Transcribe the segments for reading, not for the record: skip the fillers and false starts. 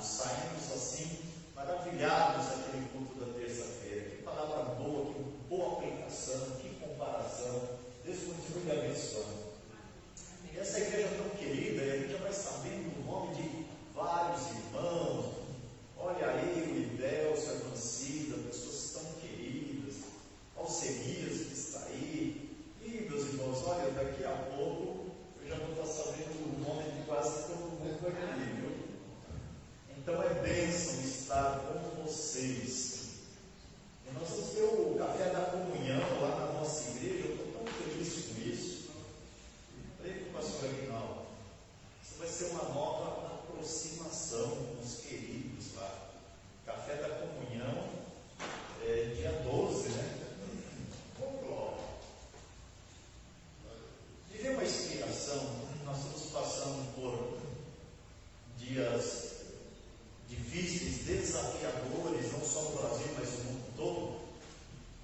animados, saímos assim, maravilhados daquele culto da terça-feira. Que palavra boa, que boa aplicação, que comparação. Deus continue abençoando. E essa igreja tão querida, e a gente já vai sabendo o nome de vários irmãos. Olha aí o Idelcio, a Francida, pessoas tão queridas, Alcemias que está aí. E meus irmãos, olha, daqui a pouco eu já vou estar sabendo o nome de quase todo mundo aqui, viu? Então é bênção estar com vocês. E nós vamos ter o café da comunhão lá na nossa igreja. Eu estou tão feliz com isso. Falei com o pastor Aguinaldo, isso vai ser uma nova aproximação com os queridos lá. Café da comunhão, dia 12, né? Oh, glória! Tive uma inspiração, nós estamos passando por dias difíceis, desafiadores, não só no Brasil, mas no mundo todo.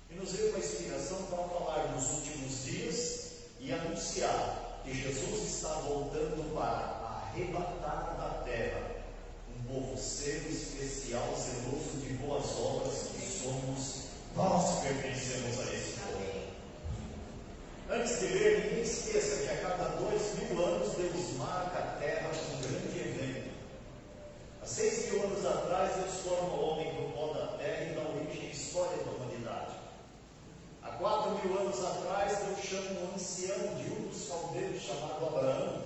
E nos veio uma inspiração para falar nos últimos dias e anunciar que Jesus está voltando para arrebatar da terra um povo seu, especial, zeloso de boas obras que somos, nós pertencemos a esse povo. Antes de ler, ninguém esqueça que a cada 2000 anos Deus marca a terra com um grande evento. Há 6.000 anos atrás, Deus forma o homem do pó da terra e dá origem à história da humanidade. Há 4.000 anos atrás, Deus chama um ancião de Ur dos Caldeus chamado Abraão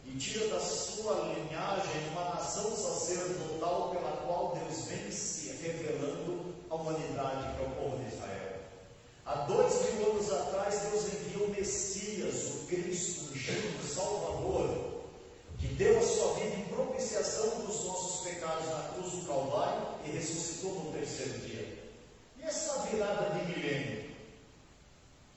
e tira da sua linhagem uma nação sacerdotal pela qual Deus vem se revelando à humanidade, que é o povo de Israel. Há 2.000 anos atrás, Deus envia o Messias, o Cristo, o Ungido, o Salvador, que deu a sua vida em propiciação dos nossos pecados na cruz do Calvário e ressuscitou no terceiro dia. E essa virada de milênio?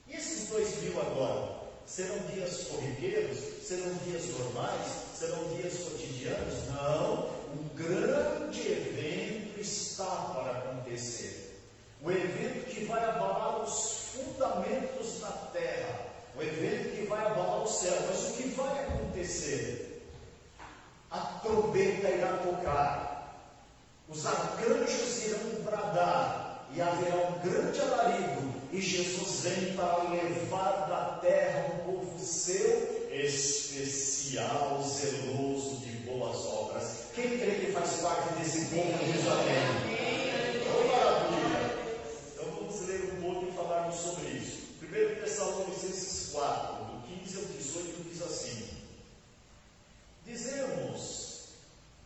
E esses 2.000 agora? Serão dias corriqueiros? Serão dias normais? Serão dias cotidianos? Não, um grande evento está para acontecer. O evento que vai abalar os fundamentos da terra, o evento que vai abalar o céu. Mas o que vai acontecer? A trombeta irá tocar, os arcanjos irão bradar, e haverá um grande alarido, e Jesus vem para levar da terra um povo seu, especial, zeloso de boas obras. Quem crê que faz parte desse povo diz amém? Oh, maravilha! Então vamos ler um pouco e falarmos sobre isso. 1 Tessalonicenses 4, do 15 ao 18, diz assim: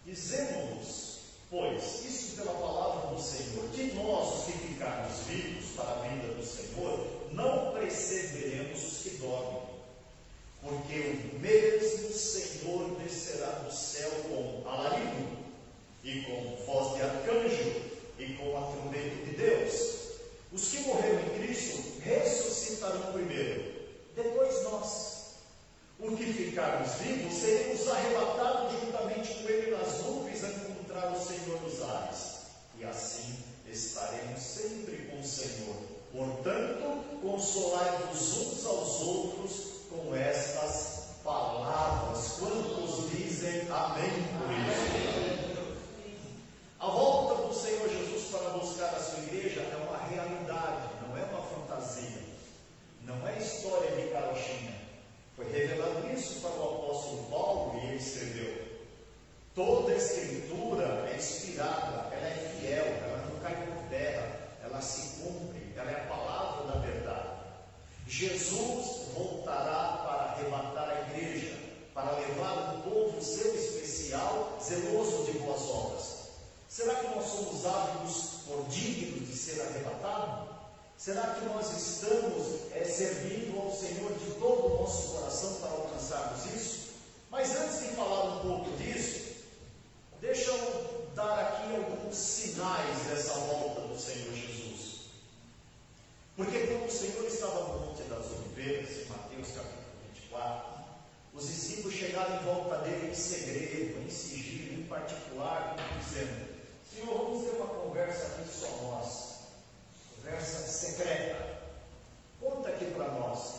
Dizemos, pois, isso pela palavra do Senhor, de nós os que ficarmos vivos para a vinda do Senhor, não precederemos os que dormem, porque o mesmo Senhor descerá do céu com alarido, e com voz de arcanjo, e com a trombeta de Deus. Os que morreram em Cristo ressuscitarão primeiro, depois nós. O que ficarmos vivos, seremos arrebatados juntamente com Ele nas nuvens a encontrar o Senhor nos ares. E assim estaremos sempre com o Senhor. Portanto, consolai-vos uns aos outros com estas palavras. Quantos dizem amém por isso? A volta do Senhor Jesus para buscar a sua igreja é uma realidade, não é uma fantasia. Não é história de carochinha. Foi revelado isso para o apóstolo Paulo e ele escreveu: toda a escritura é inspirada, ela é fiel, ela não cai por terra, ela se cumpre, ela é a palavra da verdade. Jesus voltará para arrebatar a igreja, para levar um povo seu especial, zeloso de boas obras. Será que nós somos ávidos por dignos de ser arrebatados? Será que nós estamos servindo ao Senhor de todo o nosso coração para alcançarmos isso? Mas antes de falar um pouco disso, deixa eu dar aqui alguns sinais dessa volta do Senhor Jesus. Porque quando o Senhor estava no Monte das Oliveiras, em Mateus capítulo 24, os discípulos chegaram em volta dele em segredo, em sigilo, em particular, dizendo: Senhor, vamos ter uma conversa aqui só nós. Conversa secreta. Conta aqui para nós,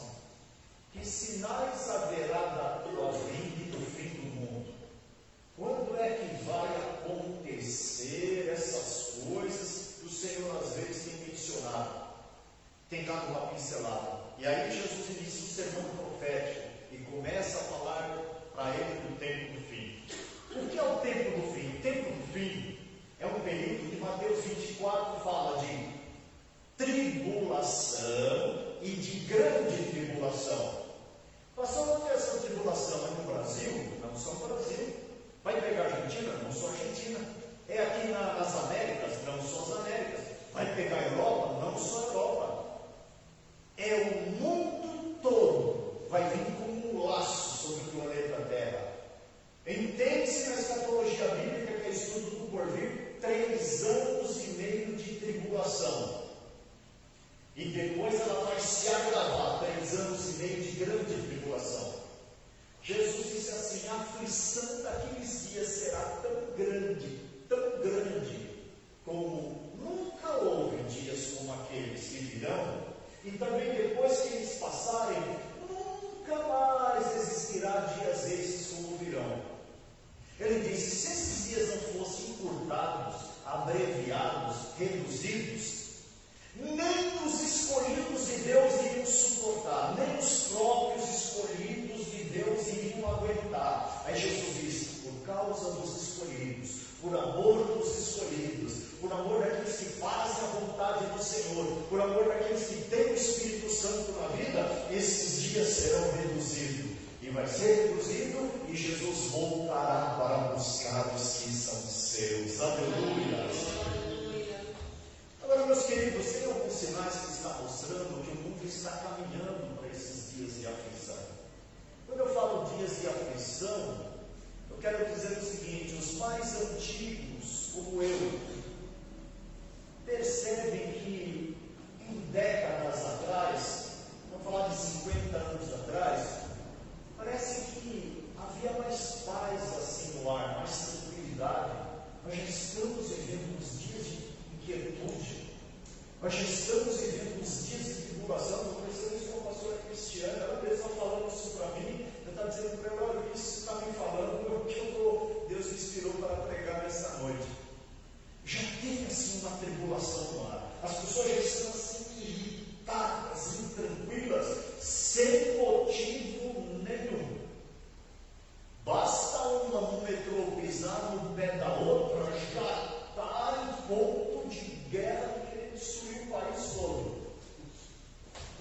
que sinais haverá da tua vinda e do fim do mundo? Quando é que vai acontecer 24 fala de tribulação e de grande tribulação. Passou onde é essa tribulação? É no Brasil? Não só no Brasil. Vai pegar a Argentina? Não só a Argentina. É aqui nas Américas? Não só as Américas. Vai pegar a Europa? Não só a Europa. É o mundo todo. Vai vir como um laço sobre o planeta Terra. Entende-se na escatologia bíblica, que é estudo do porvir, 3 anos e meio de tribulação. E depois ela vai se agravar, 3 anos e meio de grande tribulação. Jesus disse assim: a aflição daqueles dias será tão grande, como nunca houve dias como aqueles que virão, e também depois que eles passarem, nunca mais existirá dias esses como virão. Ele disse: se esses dias não fossem encurtados, abreviados, reduzidos, nem os escolhidos de Deus iriam suportar, nem os próprios escolhidos de Deus iriam aguentar. Aí Jesus disse: por causa dos escolhidos, por amor dos escolhidos, por amor daqueles que fazem a vontade do Senhor, por amor daqueles que têm o Espírito Santo na vida, esses dias serão reduzidos. E vai ser reduzido, e Jesus voltará para buscar os que são seus. Aleluia! Agora, meus queridos, tem alguns sinais que estão mostrando que o mundo está caminhando para esses dias de aflição. Quando eu falo dias de aflição, eu quero dizer o seguinte: os mais antigos, como eu, percebem que em décadas atrás, vamos falar de 50 anos atrás, parece que havia mais paz assim no ar, mais tranquilidade. Nós já estamos vivendo uns dias de inquietude, nós já estamos vivendo uns dias de tribulação. Eu conversei isso com a pastora Cristiana, ela mesmo está falando isso para mim. Eu estava dizendo para ela: olha, o que você está me falando, o que Deus me inspirou para pregar nessa noite. Já tem assim uma tribulação no ar, as pessoas já estão assim irritadas, intranquilas, sem motivo nenhum. Basta um metrô pisar no pé da outra, já está em ponto de guerra, querendo destruir o país todo.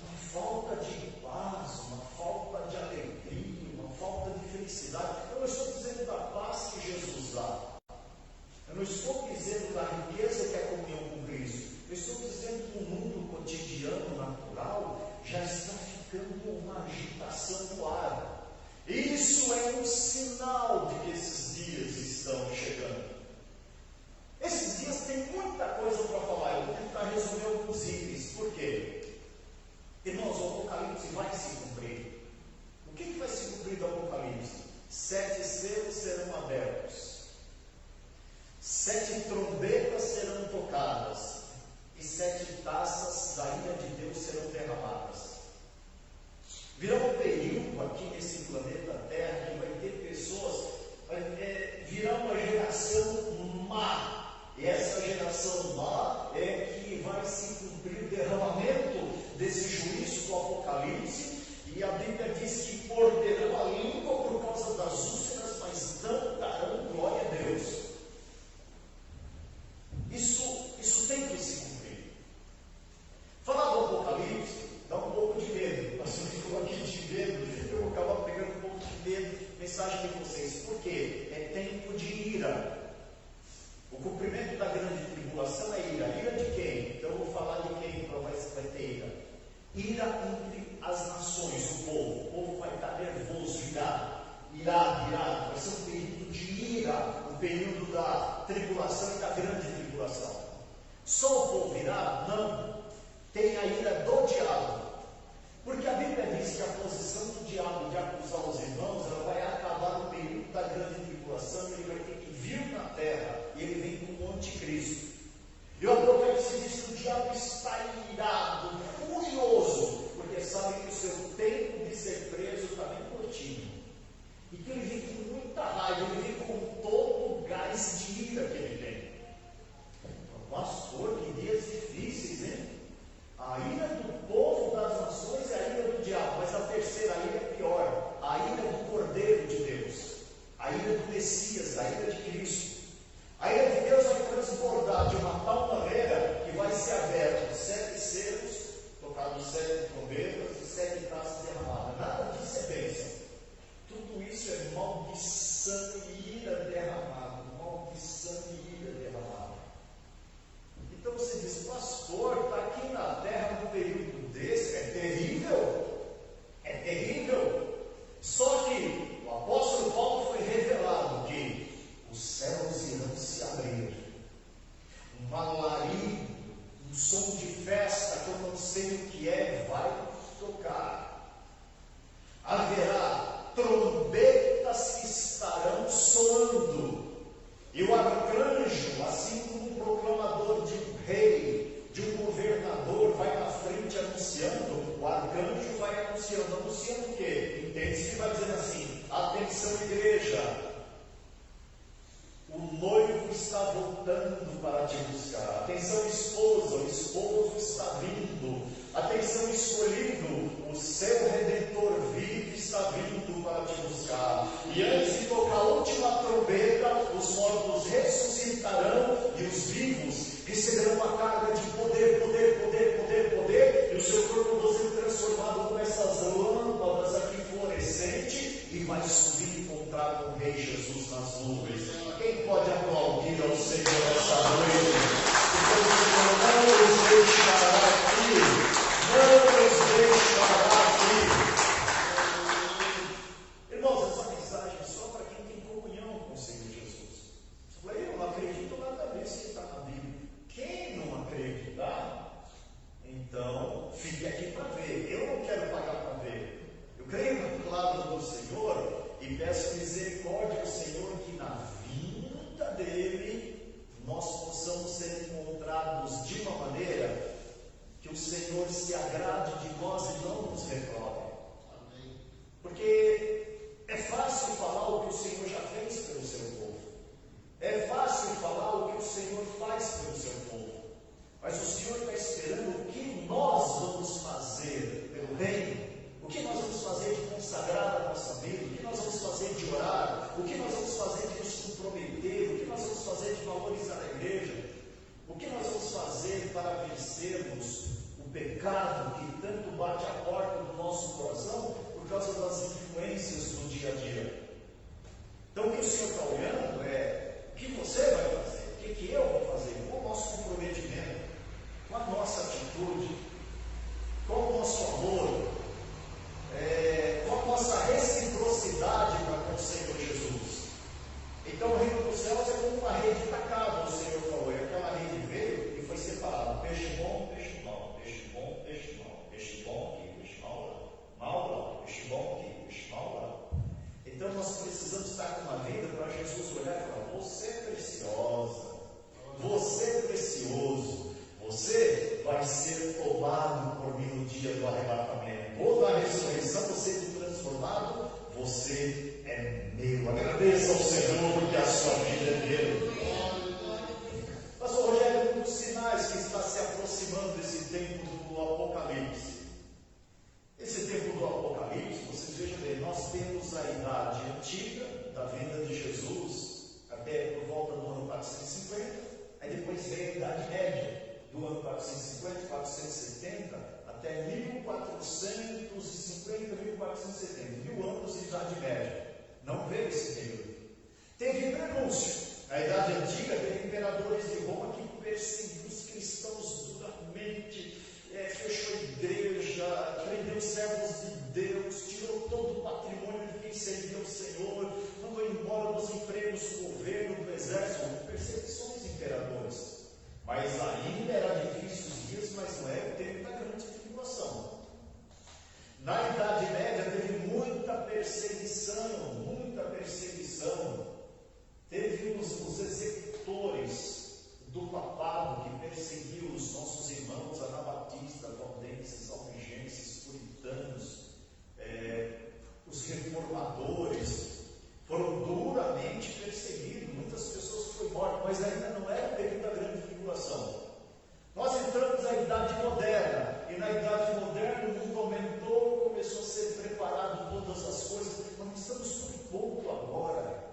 Uma falta de paz, uma falta de alegria, uma falta de felicidade. Eu não estou dizendo da paz que Jesus dá, eu não estou dizendo da riqueza que é a comunhão com Cristo. Eu estou dizendo que o mundo cotidiano, natural, já está ficando uma agitação no ar. Isso é um sinal de que esses dias estão chegando. Esses dias tem muita coisa para falar. Eu vou tentar resumir alguns itens. Por quê? Irmãos, o Apocalipse vai se cumprir. O que vai se cumprir do Apocalipse? 7 selos serão abertos, 7 trombetas serão tocadas, e 7 taças da ira de Deus serão derramadas. Virá um período aqui nesse planeta Terra que vai ter pessoas, virá uma geração má, e essa geração má é que vai se cumprir o derramamento desse juízo do Apocalipse. E a Bíblia diz que morderão a língua por causa das úlceras, mas não darão glória a Deus. Isso tem que se cumprir. Falar do Apocalipse dá um pouco de medo. Mas eu fico aqui de medo, eu vou acabar pegando um pouco de medo. Mensagem de vocês: por quê? É tempo de ira. O cumprimento da grande tribulação é ira. Ira de quem? Então eu vou falar de quem vai ter ira. Ira entre as nações, o povo. O povo vai estar nervoso, irado. Vai ser um período de ira, o período da tribulação e da grande tribulação. Só o povo irado? Não. Tem a ira do diabo. Porque a Bíblia diz que a posição do diabo de acusar os irmãos, ela vai acabar no período da grande tribulação, e ele vai ter que vir na terra, e ele vem como anticristo. E o Apocalipse diz que o diabo está irado, furioso, porque sabe que o seu tempo de ser preso está bem curtinho. E que ele vem com muita raiva, ele vem com todo o gás de ira que ele tem. Pastor, que dias difíceis, hein? A ira do povo das nações é a ira do diabo, mas a terceira ira é pior: a ira do Cordeiro de Deus, a ira do Messias, a ira de Cristo. A ira de Deus vai transbordar de uma tal maneira esperando para te buscar. Atenção, esposa, o esposo está vindo. Atenção, escolhido, o seu Redentor vivo está vindo para te buscar. E antes de tocar a última trombeta, os mortos ressuscitarão e os vivos receberão uma carga de poder, poder, poder, poder, poder, e o seu corpo vai ser transformado com essas lâmpadas aqui fluorescentes e vai subir e encontrar com o Rei Jesus nas nuvens. Quem pode aplaudir ao Senhor essa noite? Porque o Senhor não nos deixará aqui, não nos deixará aqui. Irmãos, essa mensagem é só para quem tem comunhão com o Senhor Jesus. Eu falei, eu não acredito nada disso que está na Bíblia. Quem não acreditar, então fique aqui para ver. Eu não quero pagar para ver. Eu creio na palavra do Senhor e peço misericórdia ao Senhor que na vinda dele nós possamos ser encontrados de uma maneira que o Senhor se agrade de nós e não nos reprove. Amém. Porque é fácil falar o que o Senhor já fez pelo seu povo. É fácil falar o que o Senhor faz pelo seu povo. Mas o Senhor está esperando o que nós vamos fazer pelo reino. O que nós vamos fazer de consagrar a nossa vida? O que nós vamos fazer de orar? O que nós vamos fazer de nos comprometer? O que nós vamos fazer de valorizar a igreja? O que nós vamos fazer para vencermos o pecado que tanto bate à porta do nosso coração por causa das influências do dia a dia? Então o que o Senhor está olhando é o que você vai fazer, o que eu vou fazer, qual o nosso comprometimento, qual a nossa atitude, qual o nosso amor, qual a nossa reciprocidade para com o Senhor Jesus. Então o reino dos céus é como uma rede tacada, o Senhor falou, e aquela rede veio e foi separada, peixe bom, peixe mau, peixe bom, peixe mau, peixe bom aqui, peixe mau lá, mau lá, peixe bom aqui, peixe mau lá. Então nós precisamos estar com uma vida para Jesus olhar e falar, você é preciosa, você é precioso, você vai ser tomado por mim no dia do arrebatamento, ou da ressurreição, você é transformado, você é meu. Agradeça ao Senhor porque a sua vida é dele. Pastor Rogério, um dos sinais que está se aproximando desse tempo do Apocalipse. Esse tempo do Apocalipse, vocês vejam bem, nós temos a idade antiga da vinda de Jesus até por volta do ano 450, aí depois vem a idade média do ano 450, 470 até 1450, 1470, 1000 anos de idade média. Não veio esse período. Teve prenúncio. Na idade antiga, teve imperadores de Roma que perseguiu os cristãos duramente, fechou a igreja, prendeu servos de Deus, tirou todo o patrimônio de quem servia ao Senhor, mandou embora dos empregos do governo, do exército, perseguições imperadores. Mas ainda era difícil os dias, mas não é o tempo da grande tribulação. Na Idade Média teve muita perseguição, muita perseguição. Teve os executores do papado que perseguiam os nossos irmãos anabatistas, valdenses, albigenses, puritanos, os reformadores, foram duramente perseguidos, muitas pessoas foram mortas, mas ainda não era o período da grande tribulação. Nós entramos na Idade Moderna, e na Idade Moderna o mundo aumentou, começou a ser preparado todas as coisas, mas nós estamos num ponto agora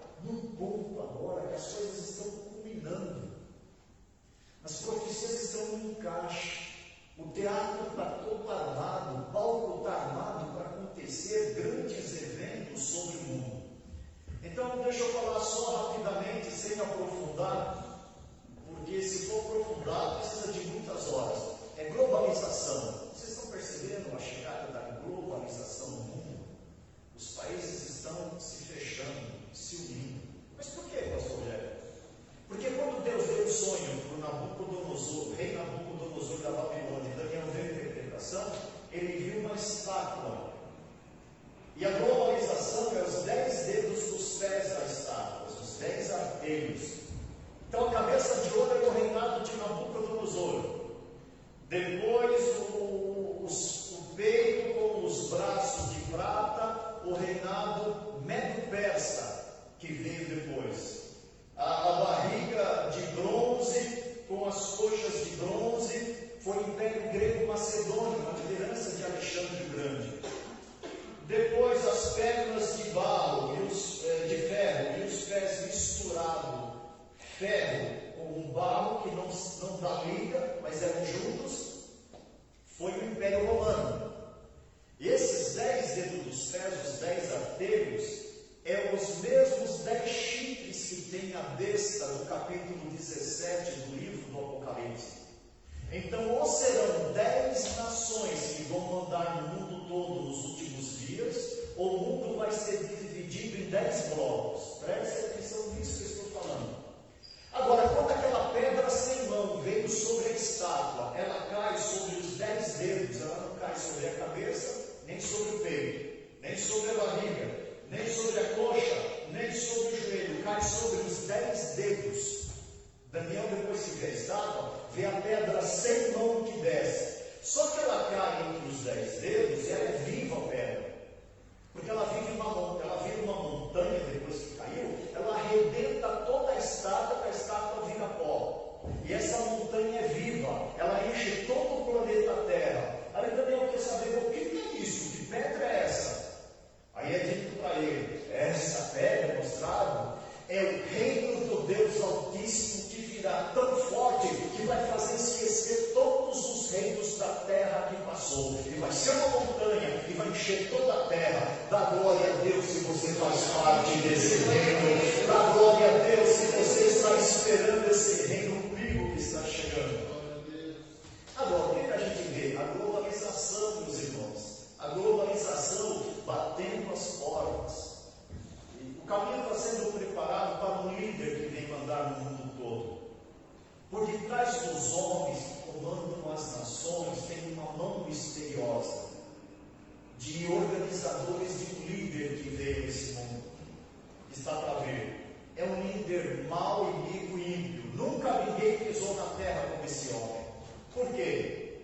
que as coisas estão culminando. As profecias estão no encaixe, o teatro está todo armado, o palco está armado para acontecer grandes eventos sobre o mundo. Então, deixa eu falar só rapidamente, sem aprofundar, porque se for aprofundar, precisa de muitas horas. É globalização. Vocês estão percebendo a chegada da globalização no mundo? Os países estão se fechando, se unindo. Mas por que, pastor Rogério? Porque quando Deus deu o sonho para o Nabucodonosor, rei Nabucodonosor da Babilônia, e Daniel deu a interpretação, ele viu uma estátua. E a globalização é os 10 dedos dos pés da estátua, os 10 artelhos. Então a cabeça de ouro é o reinado de Nabucodonosor. Depois o peito com os braços de prata, o reinado Medo-Persa, que veio depois. A barriga de bronze Império Grego Macedônio, na liderança de Alexandre o Grande. Depois as pernas de barro, de ferro, e os pés misturados, ferro com barro que não dá liga, mas eram juntos, foi o Império Romano. E esses 10 dedos dos pés, os 10 artelhos, os mesmos 10 chifres que tem a besta no capítulo 17 do livro do Apocalipse. Então, ou serão 10 nações que vão mandar no mundo todo nos últimos dias, ou o mundo vai ser dividido em 10 blocos. Preste atenção nisso que eu estou falando. Agora, quando aquela pedra sem mão veio sobre a estátua, ela cai sobre os 10 dedos, ela não cai sobre a cabeça, nem sobre o peito, nem sobre a barriga, nem sobre a coxa, nem sobre o joelho, cai sobre os 10 dedos. Daniel, depois que vê a estátua, vê a pedra sem mão que desce. Só que ela cai entre os 10 dedos e ela é viva a pedra. Porque ela vira uma montanha depois que caiu, ela arrebenta toda a estátua vira pó. E essa montanha é viva, ela enche todo o planeta Terra. Aí Daniel quer saber, o que é isso? Que pedra é essa? Aí é dito para ele, essa pedra mostrada é o reino do Deus Altíssimo que virá tão forte que vai fazer esquecer todos os reinos da terra que passou. E vai ser uma montanha e vai encher toda a terra. Dá glória a Deus se você faz parte desse reino. Dá glória a Deus se você está esperando esse reino comigo que está chegando. Agora, o que a gente vê? A globalização, meus irmãos. A globalização batendo as portas. O caminho está sendo preparado para um líder que vem mandar no mundo todo. Por detrás dos homens que comandam as nações tem uma mão misteriosa de organizadores de um líder que veio nesse mundo. Está para ver. É um líder mau, inimigo e ímpio. Nunca ninguém pisou na terra como esse homem. Por quê?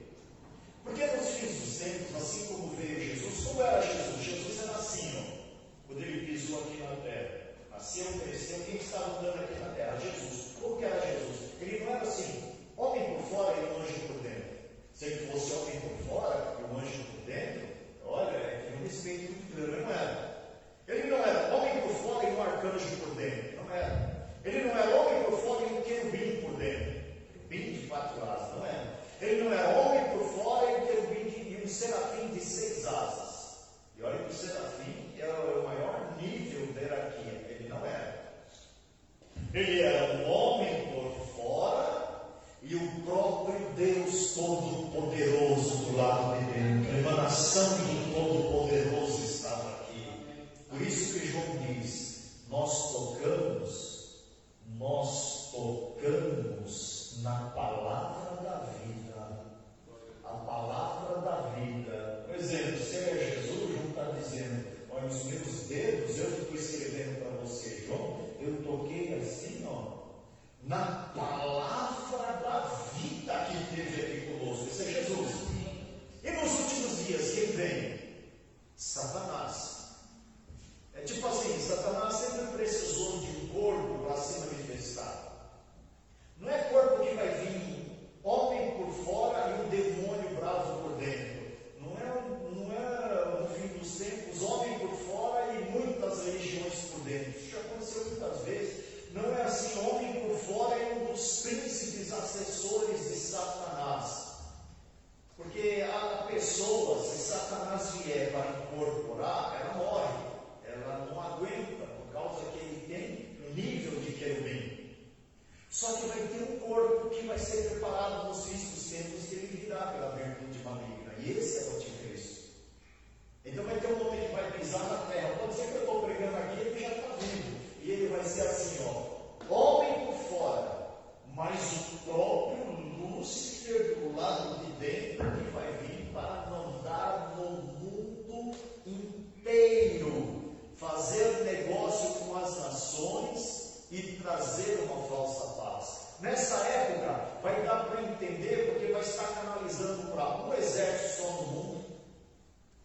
Porque nos fins dos tempos, assim como veio Jesus, como era Jesus? Jesus era assim, ó. Quando ele pisou aqui na terra, nasceu, cresceu, quem estava andando aqui na terra? Jesus. Como que era Jesus? Ele não era assim, homem por fora e um anjo por dentro. Se ele fosse homem por fora e um anjo por dentro, olha, é um respeito muito grande, ele não era. Ele não era homem por fora e um arcanjo por dentro, não era. Ele não era homem por fora e um querubim por dentro, querubim de 4 asas, não era. Ele não era homem por fora e um querubim e um serafim de 6 asas. E olha que o serafim é o maior nível de hierarquia. Ele não era. Ele era um homem por fora e o próprio Deus Todo-Poderoso do lado de dentro. A emanação do Todo-Poderoso estava aqui. Por isso que João diz, nós tocamos na palavra da vida. A palavra da vida. Por exemplo, se ele é Jesus, João está dizendo, olha, os meus dedos, eu estou escrevendo para você, João, eu toquei assim, ó, na palavra da vida que teve aqui conosco. Esse é Jesus. E nos últimos dias, quem vem? Satanás. É tipo assim, Satanás sempre precisou de um corpo para se manifestar. Não é corpo que vai vir homem por fora e um demônio bravo por dentro. Não é no fim dos tempos, homem por fora e muitas religiões por dentro. Isso já aconteceu muitas vezes. Não é assim, homem por fora e um dos príncipes assessores de Satanás. Porque a pessoa, se Satanás vier para incorporar, ela morre. Ela não aguenta, por causa que ele tem um nível de querubim. Só que vai ter um corpo que vai ser preparado nos fins dos tempos que ele virá pela virtude maligna. E esse é o anticristo. Então vai ter um homem que vai pisar na terra. Pode ser que eu estou pregando aqui, ele já está vindo. E ele vai ser assim, ó, homem por fora, mas o próprio Lúcifer do lado de dentro que vai vir para mandar no mundo inteiro, fazer negócio com as nações e trazer uma falsa paz. Nessa época vai dar para entender, porque vai estar canalizando para um exército só no mundo,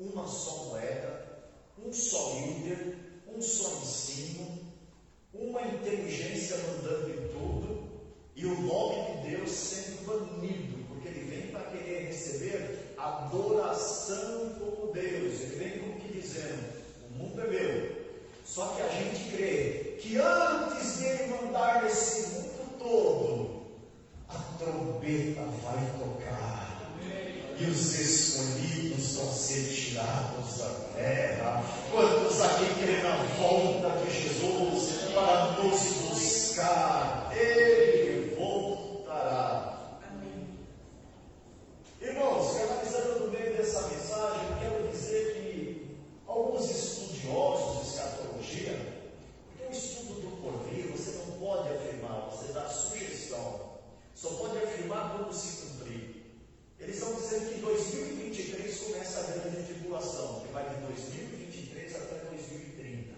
uma só moeda, um só líder, um só ensino, uma inteligência mandando em tudo, e o nome de Deus sendo banido, porque ele vem para querer receber adoração como Deus. Ele vem como que dizendo: o mundo é meu. Só que a gente crê que antes de ele mandar nesse mundo todo, a trombeta vai tocar. E os escolhidos vão ser tirados da terra. Quantos aqui creem na volta de Jesus para nos buscar? Ele voltará. Amém. Irmãos, analisando no meio dessa mensagem, eu quero dizer que alguns estudiosos de escatologia, porque o estudo do porvir, você não pode afirmar, você dá sugestão. Só pode afirmar quando se cumprir. Eles estão dizendo que em 2023 começa a grande tribulação, que vai de 2023 até 2030.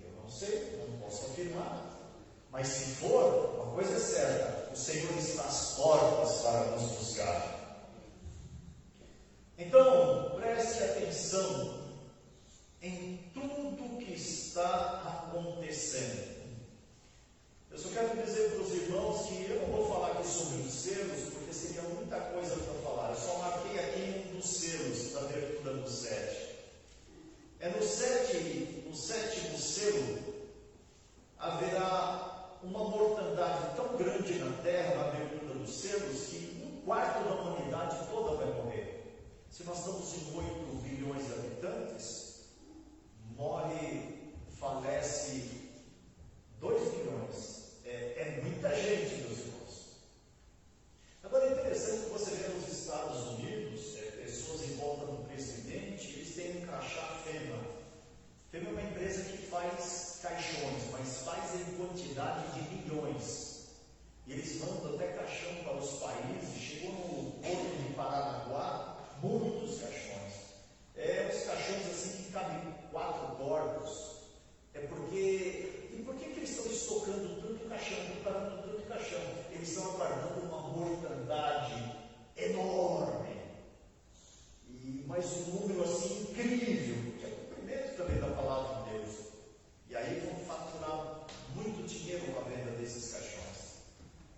Eu não sei, não posso afirmar. Mas se for, uma coisa é certa: o Senhor está às portas para nos buscar. Então, preste atenção em tudo que está acontecendo. Eu só quero dizer para os irmãos que eu não vou falar aqui sobre os selos, porque seria muita coisa para falar. Eu só marquei aqui um dos selos da abertura do 7. No sétimo selo, haverá uma mortandade tão grande na terra, na abertura dos selos, que 1/4 da humanidade toda vai morrer. Se nós estamos em 8 bilhões de habitantes, falece 2 bilhões. É muita gente, meus irmãos. Agora é interessante que você vê nos Estados Unidos, pessoas em volta do presidente, eles têm um crachá FEMA. FEMA é uma empresa que faz caixões, mas faz em quantidade de milhões. E eles mandam até caixão para os países. Chegou no porto de Paranaguá, muitos caixões. Os caixões assim que cabem 4 corpos. E por que eles estão estocando tanto caixão, preparando tanto caixão? Eles estão aguardando uma mortandade enorme. Mas um número assim incrível, que é o cumprimento também da palavra de Deus. E aí vão faturar muito dinheiro com a venda desses caixões.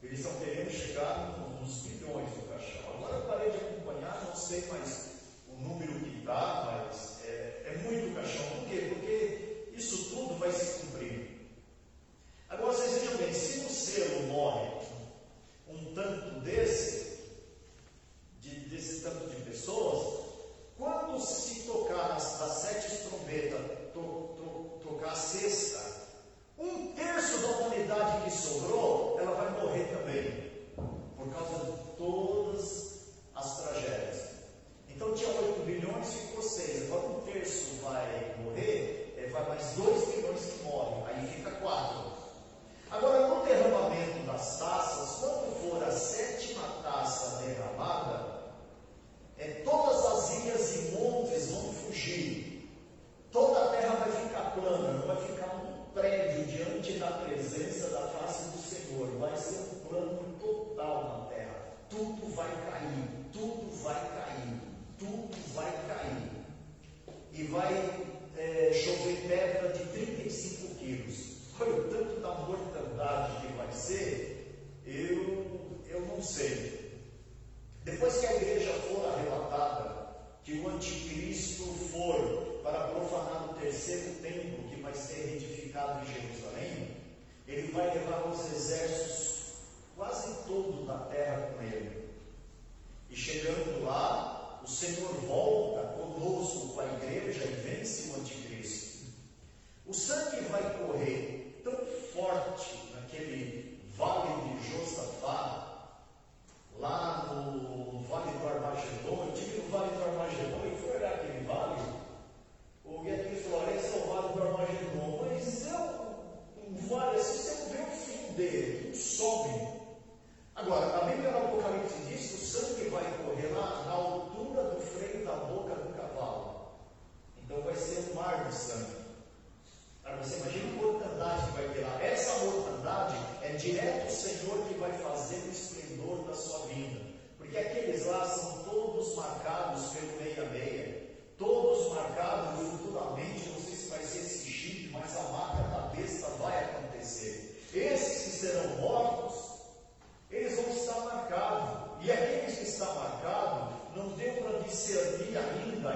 Eles estão querendo chegar nos bilhões do caixão. Agora eu parei de acompanhar, não sei mais o número que está, mas é muito caixão. Por quê? Porque isso tudo vai se cumprir. Agora vocês vejam bem, se no selo morre um tanto desse tanto de pessoas, quando se tocar das 7 trombetas, tocar a sexta, 1/3 da humanidade que sobrou, ela vai morrer também, por causa de todas as tragédias. Então tinha 8 bilhões, ficou 6, agora 1/3 vai morrer, vai mais 2 bilhões que morrem, aí fica 4. Agora, no derramamento das taças, quando for a 7ª taça derramada, todas as ilhas e montes vão fugir. Toda a terra vai ficar plana, não vai ficar um prédio diante da presença da face do Senhor. Vai ser um plano total na terra. Tudo vai cair, tudo vai cair, tudo vai cair. E vai chover pedra de 35 quilos. Olha o tanto da mortandade que vai ser, eu não sei. Depois que a igreja for arrebatada, que o anticristo for para profanar o 3º templo, que vai ser edificado em Jerusalém, ele vai levar os exércitos quase todos da terra com ele. E chegando lá, o Senhor volta conosco, com a igreja, e vence o anticristo. O sangue vai correr tão forte naquele vale de Josafá, lá no vale do Armagedon. Eu tive no vale do Armagedon e fui olhar aquele vale. O guia aqui falou: esse é o vale do Armagedon. Mas um vale assim, você não vê o fim dele, sobe. Agora, a Bíblia no Apocalipse diz que o sangue vai correr lá na altura do freio da boca do cavalo. Então vai ser um mar de sangue. Agora você imagina a mortandade que vai ter lá. Essa mortandade é direto o Senhor que vai fazer o esplendor da sua vinda. Porque aqueles lá são todos marcados pelo 66. Todos marcados futuramente, não sei se vai ser esse chip, mas a marca da besta vai acontecer. Esses que serão mortos, eles vão estar marcados. E aqueles que estão discernir ainda,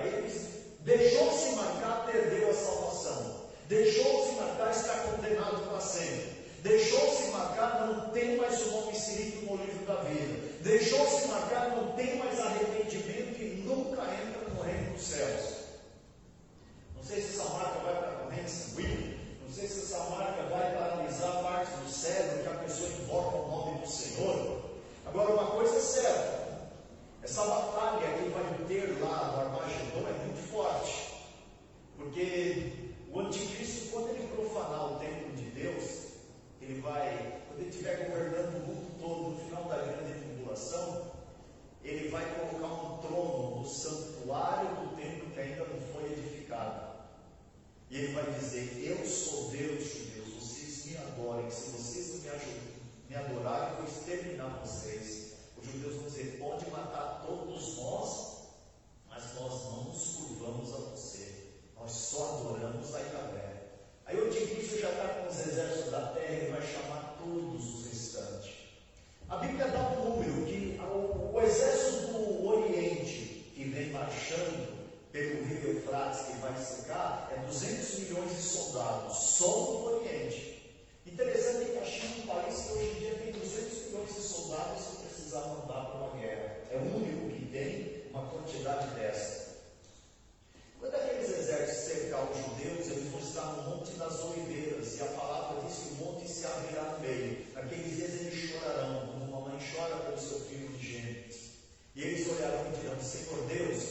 deixou-se marcar, perdeu a salvação. Deixou-se marcar, está condenado para sempre. Deixou-se marcar, não tem mais o nome escrito no livro da vida. Deixou-se marcar, não tem mais arrependimento e nunca entra no reino dos céus. Não sei se essa marca vai para a corrente sanguínea, não sei se essa marca vai paralisar a parte do cérebro que a pessoa invoca o nome do Senhor. Agora, uma coisa é certa, essa batalha que vai ter lá no Armagedon é muito forte, porque o anticristo, quando ele profanar o templo de Deus, ele vai, quando ele estiver governando o mundo todo, no final da grande tribulação, ele vai colocar um trono no santuário do templo que ainda não foi edificado. E ele vai dizer: eu sou Deus, judeus, vocês me adorem, se vocês não me adorarem, eu vou exterminar vocês. Os judeus vão dizer: pode matar todos nós, mas nós não nos curvamos a você, nós só adoramos a Yahvé. Aí o anticristo já está com os exércitos da terra e vai chamar todos os restantes. A Bíblia dá um número que o exército do Oriente que vem marchando pelo rio Eufrates, que vai secar, é 200 milhões de soldados, só no Oriente. Interessante que a China é um país que hoje em dia tem 200 milhões de soldados se precisar mandar para uma guerra. É o único que tem uma quantidade dessa. Quando aqueles exércitos cercar os judeus, eles vão estar no Monte das Oliveiras, e a palavra diz que o monte se abrirá no meio. Naqueles dias eles chorarão, como uma mãe chora pelo seu filho unigênito. E eles olharão e dirão: Senhor Deus,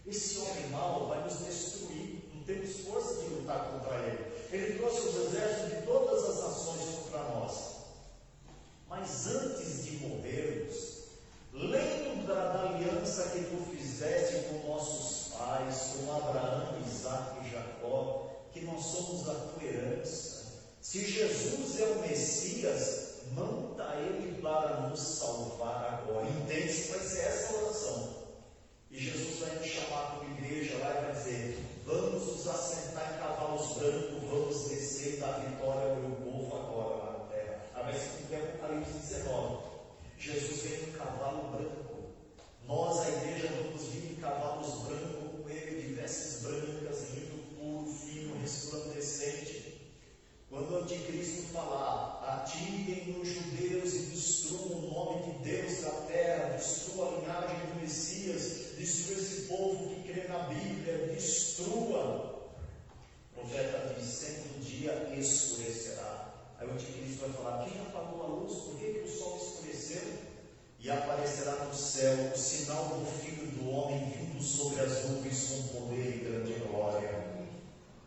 esse homem mau vai nos destruir, não temos força de lutar contra ele. Ele trouxe os exércitos de todas as nações contra nós. Mas antes de morrermos, lembra da aliança que tu fizeste com nossos pais, com Abraão, Isaque e Jacó, que nós somos a tua herança. Se Jesus é o Messias, manda ele para nos salvar agora. Entende? Vai ser essa oração. E Jesus vai nos chamar como igreja lá e vai dizer: vamos nos assentar em cavalos brancos, vamos descer da vitória ao meu povo agora lá na terra. Aí vai se cumprir Apocalipse 19. Jesus vem em cavalo branco. Nós, a igreja, vamos vir em cavalos brancos com ele, de vestes brancas, lindo, puro, fino, resplandecente. Quando o anticristo falar: atirem os judeus e destruam o nome de Deus da terra, destrua a linhagem do Messias, destrua esse povo que crê na Bíblia, destrua. O profeta diz: sempre o dia escurecerá. Aí o anticristo vai falar: quem apagou a luz? Por que o sol escureceu? E aparecerá no céu o sinal do Filho do Homem vindo sobre as nuvens com poder e grande glória.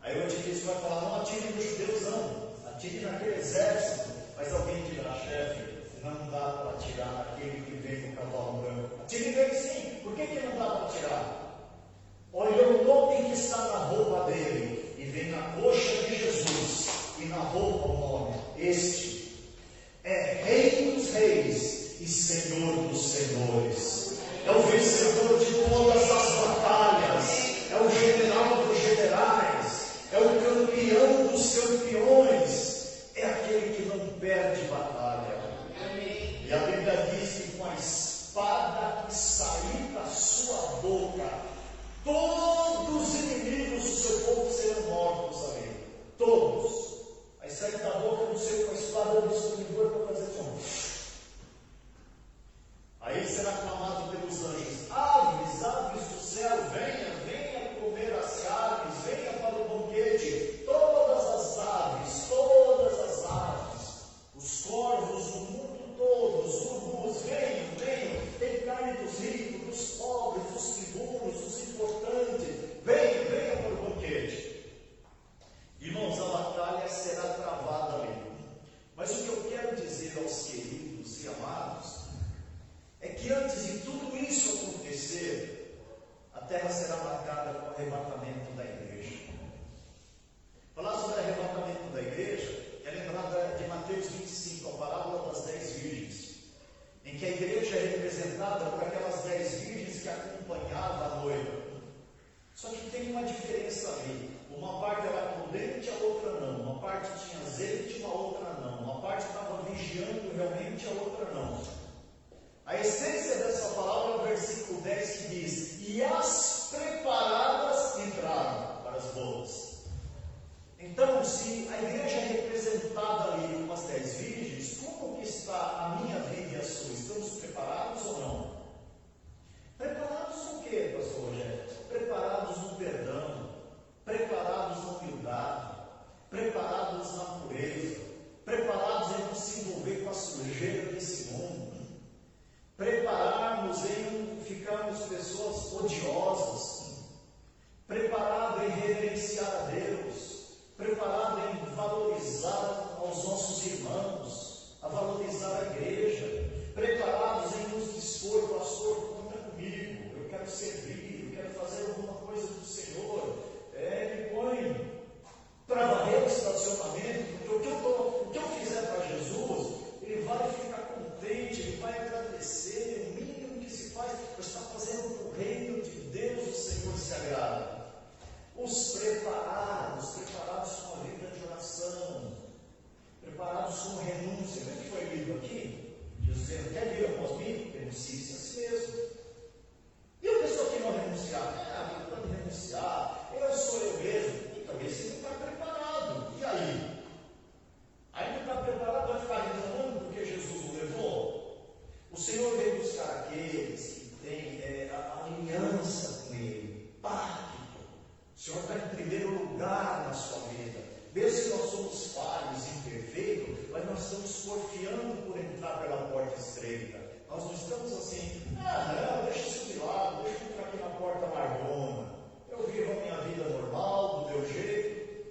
Aí o anticristo vai falar: não atire nos judeus, não, atire naquele exército. Mas alguém dirá: chefe, não dá para atirar naquele que vem no cavalo branco. Atire nele sim. Por que não dá para atirar? Olha o nome que está na roupa dele, e vem na coxa de Jesus, e na roupa o nome: este é Rei dos Reis e Senhor dos Senhores. É o vencedor de todas as batalhas, é o general dos generais, é o campeão dos campeões, é aquele que não perde batalha. Amém. E a Bíblia diz que com a espada que sair da sua boca, todos os inimigos do seu povo serão mortos ali. Todos. Aí sair da boca do seu com a espada do destruidor para fazer som. Aí será clamado pelos anjos: aves, aves do céu, venha, venha comer as carnes, venha para o banquete. Todas as aves, os corvos do mundo todo, os urubus, venham, venham. Tem carne dos ricos, dos pobres, dos tribunos, dos importantes. Venham, venham para o banquete. Irmãos, a batalha será travada ali. Mas o que eu quero dizer aos queridos e amados é que antes de tudo isso acontecer, a terra será marcada com o arrebatamento da igreja. Falar sobre o arrebatamento da igreja é lembrar de Mateus 25, a parábola das 10 virgens, em que a igreja é representada por aquelas 10 virgens que acompanhavam a noiva. Só que tem uma diferença ali. Uma parte era prudente, a outra não. Uma parte tinha azeite, uma outra não. Uma parte estava vigiando realmente, a outra não. A essência dessa palavra é o versículo 10 que diz: e a odiosas, preparado em reverenciar a Deus, preparado em valorizar aos nossos irmãos, a valorizar a igreja, preparados em nos dispor, pastor, conta comigo, eu quero servir, eu quero fazer alguma coisa do Senhor, me põe para varrer o estacionamento, porque o que eu fizer para Jesus, Ele vai ficar contente, Ele vai agradecer, o mínimo que se faz, você está fazendo para o reino de Deus, o Senhor se agrada. Os preparados com a vida de oração, preparados com renúncia. Como é que foi lido aqui? Jesus dizendo, quer vir após mim? Renuncie-se a si mesmo. E a pessoa que não renunciar? Não pode renunciar, eu sou eu mesmo. E talvez você não está preparado. E aí? Aí não está preparado, vai ficar reclamando porque Jesus o levou? O Senhor veio buscar aqueles que têm a aliança com Ele, pacto. O Senhor está em primeiro lugar na sua vida. Mesmo se nós somos falhos, imperfeitos, mas nós estamos porfiando por entrar pela porta estreita. Nós não estamos assim, não, deixa isso de lado, deixa eu entrar aqui na porta largona. Eu vivo a minha vida normal, do meu jeito.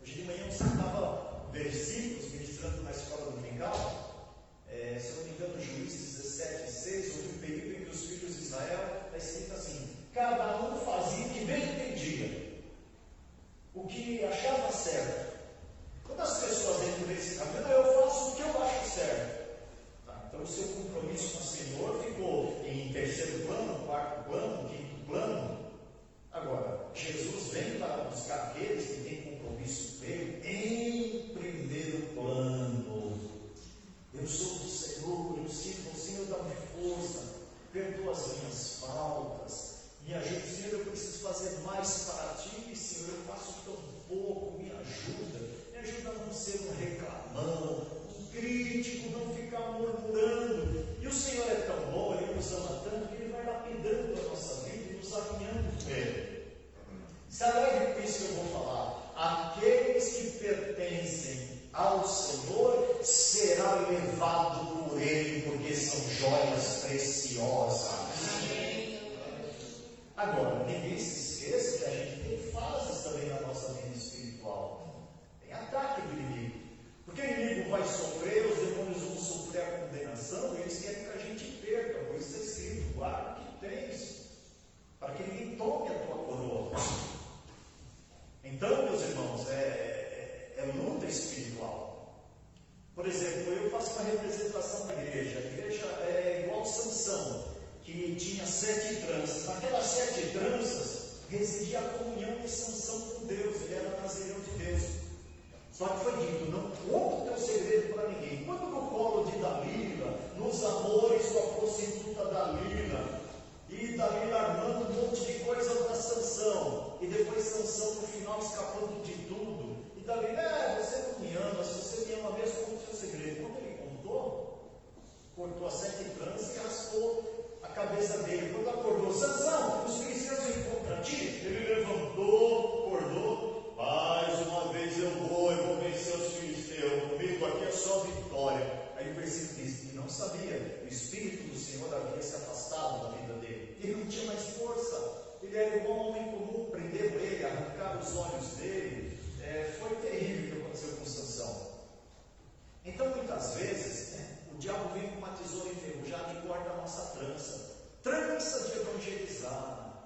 Hoje de manhã eu citava versículos, ministrando na escola dominical. Se eu não me engano, Juízes 17:6, houve um período em que os filhos de Israel, está escrito assim, cada um fazia o que bem entendia, o que achava certo. Quando as pessoas entram nesse caminho, eu faço o que eu acho certo. Então o seu compromisso com o Senhor ficou em terceiro plano, quarto plano, quinto plano. Agora, Jesus vem para buscar aqueles que têm compromisso com Ele em primeiro plano. Eu sou do Senhor, eu sirvo ao Senhor, dá-me força, perdoa as minhas faltas, me ajuda, Senhor, eu preciso fazer mais para Ti, Senhor, eu faço tão pouco, me ajuda a não ser um reclamão, um crítico, não ficar murmurando. E o Senhor é tão bom, Ele nos ama tanto, que Ele vai lapidando a nossa vida e nos alinhando com Ele. Se alegre com isso que eu vou falar. Aqueles que pertencem ao Senhor será levado por Ele, porque são joias preciosas. Agora, ninguém se esqueça que a gente tem fases também na nossa vida espiritual. Tem ataque do inimigo. Porque o inimigo vai sofrer, os demônios vão sofrer a condenação, e eles querem que a gente perca. Por isso está escrito, guarda o que tens, para que ninguém tome a tua coroa. Então, meus irmãos, é luta espiritual. Por exemplo, eu faço uma representação da igreja. A igreja é igual Sansão, que tinha 7 tranças. Naquelas 7 tranças residia a comunhão de Sansão com Deus. Ele era nazireu de Deus. Só que foi dito, não conta o teu segredo para ninguém. Quando no colo de Dalila, nos amores com a prostituta Dalila, e Dalila armando um monte de coisa para Sansão, e depois Sansão no final escapando de tudo, e Dalila, você não me ama, se você me ama mesmo, conta o teu segredo. Quando ele contou, cortou as 7 tranças e raspou a cabeça dele. Quando acordou, Sansão, os filisteus vêm contra ti. Ele levantou, acordou, mais uma vez eu vou vencer os filisteus, comigo aqui é só vitória. Aí o versículo diz que não sabia, o Espírito do Senhor havia se afastado da vida dele, ele não tinha mais força, ele era igual a um homem comum, prenderam ele, arrancaram os olhos dele. Foi terrível o que aconteceu com Sansão. Então muitas vezes, o diabo vem com uma tesoura enferrujada e corta a nossa trança de evangelizar,